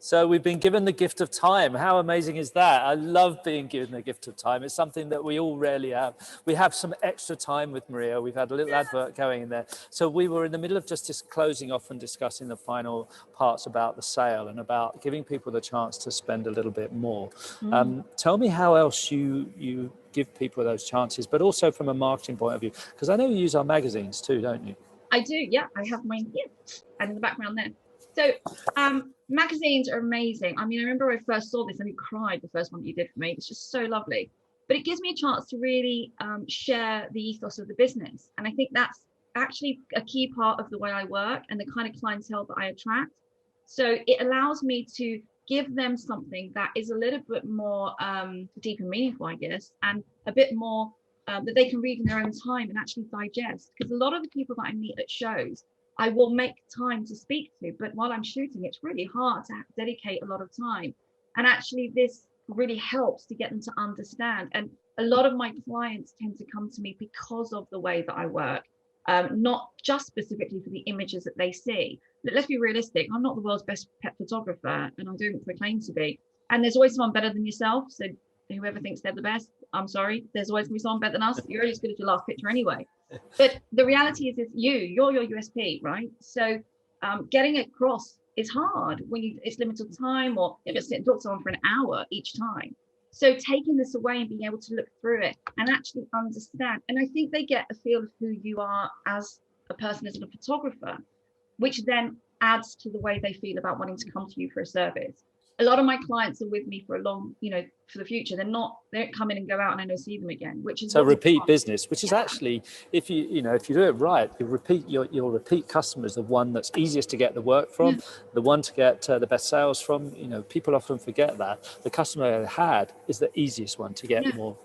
So we've been given the gift of time. How amazing is that? I love being given the gift of time. It's something that we all rarely have. We have some extra time with Maria. We've had a little advert going in there. So we were in the middle of just closing off and discussing the final parts about the sale and about giving people the chance to spend a little bit more. Tell me how else you give people those chances, but also from a marketing point of view, because I know you use our magazines too, don't you? I do, yeah. I have mine here and in the background there. So magazines are amazing. I mean, I remember when I first saw this and I cried the first one that you did for me. It's just so lovely. But it gives me a chance to really share the ethos of the business. And I think that's actually a key part of the way I work and the kind of clientele that I attract. So it allows me to give them something that is a little bit more deep and meaningful, I guess, and a bit more that they can read in their own time and actually digest. Because a lot of the people that I meet at shows, I will make time to speak to, but while I'm shooting, it's really hard to dedicate a lot of time. And actually this really helps to get them to understand. And a lot of my clients tend to come to me because of the way that I work, not just specifically for the images that they see. But let's be realistic, I'm not the world's best pet photographer, and I don't proclaim to be. And there's always someone better than yourself. So whoever thinks they're the best, I'm sorry, there's always gonna be someone better than us. You're only as good as your last picture anyway. But the reality is you're your USP, right? So getting it across is hard when it's limited time, or you just sit and talk to someone for an hour each time. So taking this away and being able to look through it and actually understand, and I think they get a feel of who you are as a person, as a photographer, which then adds to the way they feel about wanting to come to you for a service. A lot of my clients are with me for a long, for the future. They don't come in and go out and I don't see them again, which is so repeat business, which is actually, if you do it right, your repeat customer is the one that's easiest to get the work from, the one to get the best sales from. People often forget that the customer I had is the easiest one to get more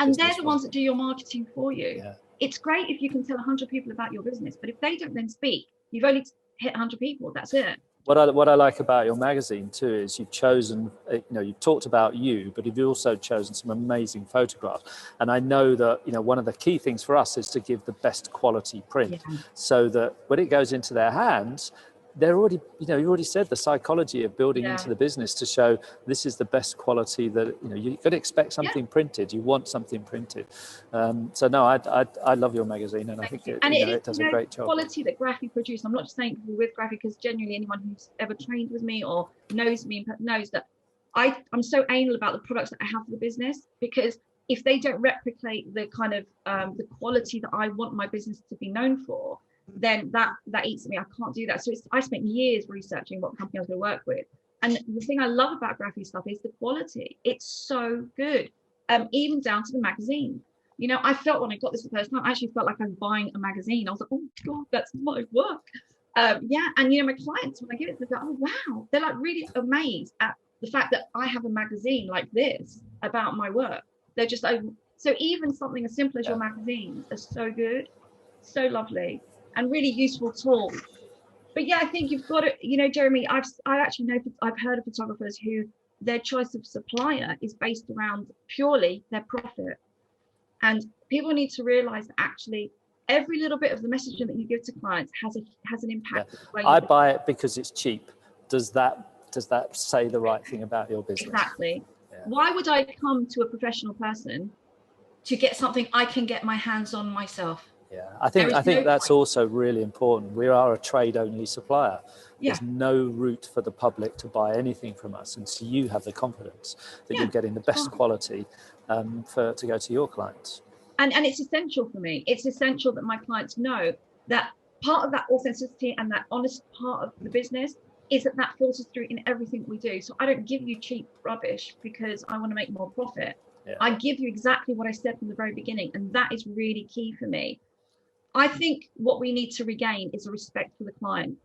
and they're the ones that do your marketing for you. Yeah. It's great if you can tell 100 people about your business, but if they don't then speak, you've only hit 100 people. That's it. What I like about your magazine too is you've chosen, you've talked about you, but you've also chosen some amazing photographs. And I know that, one of the key things for us is to give the best quality print so that when it goes into their hands, they're already, you already said the psychology of building into the business to show this is the best quality that, you've got to expect something printed. You want something printed. So no, I love your magazine, and I think it does a great job. Quality that Graphy produce. I'm not just saying with Graphy, because genuinely anyone who's ever trained with me or knows me knows that I'm so anal about the products that I have for the business, because if they don't replicate the kind of the quality that I want my business to be known for, then that eats me. I can't do that. So I spent years researching what company I was going to work with. And the thing I love about Graphy stuff is the quality. It's so good, even down to the magazine. I felt when I got this the first time, I actually felt like I was buying a magazine. I was like, oh God, that's my work. And my clients, when I give it to them, oh wow, they're like really amazed at the fact that I have a magazine like this about my work. They're just like, so even something as simple as your magazines are so good, so lovely, and really useful tools. But yeah, I think you've got to, Jeremy, I actually know, I've heard of photographers who their choice of supplier is based around purely their profit. And people need to realize that actually every little bit of the messaging that you give to clients has an impact. I buy it because it's cheap. Does that say the right thing about your business? Exactly. Yeah. Why would I come to a professional person to get something I can get my hands on myself? Yeah, I think that's also really important. We are a trade-only supplier. There's no route for the public to buy anything from us, and so you have the confidence that you're getting the best quality to go to your clients. And it's essential for me. It's essential that my clients know that part of that authenticity and that honest part of the business is that filters through in everything we do. So I don't give you cheap rubbish because I want to make more profit. Yeah. I give you exactly what I said from the very beginning, and that is really key for me. I think what we need to regain is a respect for the client.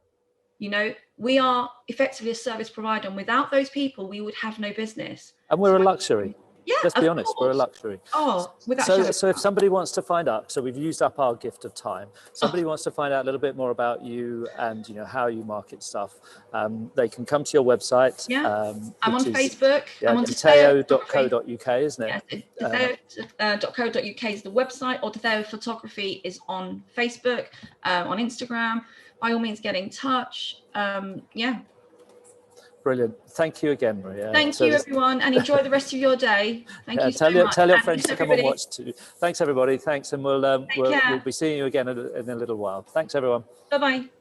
We are effectively a service provider, and without those people, we would have no business. And we're a luxury. Yeah, let's be honest, we're a luxury. Oh, so if somebody wants to find out, so we've used up our gift of time. Somebody wants to find out a little bit more about you and how you market stuff. They can come to your website. Yeah, I'm on Facebook. Yeah, I'm on Deteo.co.uk, isn't it? Yeah, Deteo.co.uk is the website, or Deteo Photography is on Facebook, on Instagram. By all means, get in touch. Yeah. Brilliant. Thank you again, Maria. Thank you, everyone, and enjoy the rest of your day. Thank you so much. Tell your And friends thanks, to come and everybody. watch too. Thanks, everybody. Thanks, and we'll Take care. be seeing you again in a little while. Thanks, everyone. Bye-bye.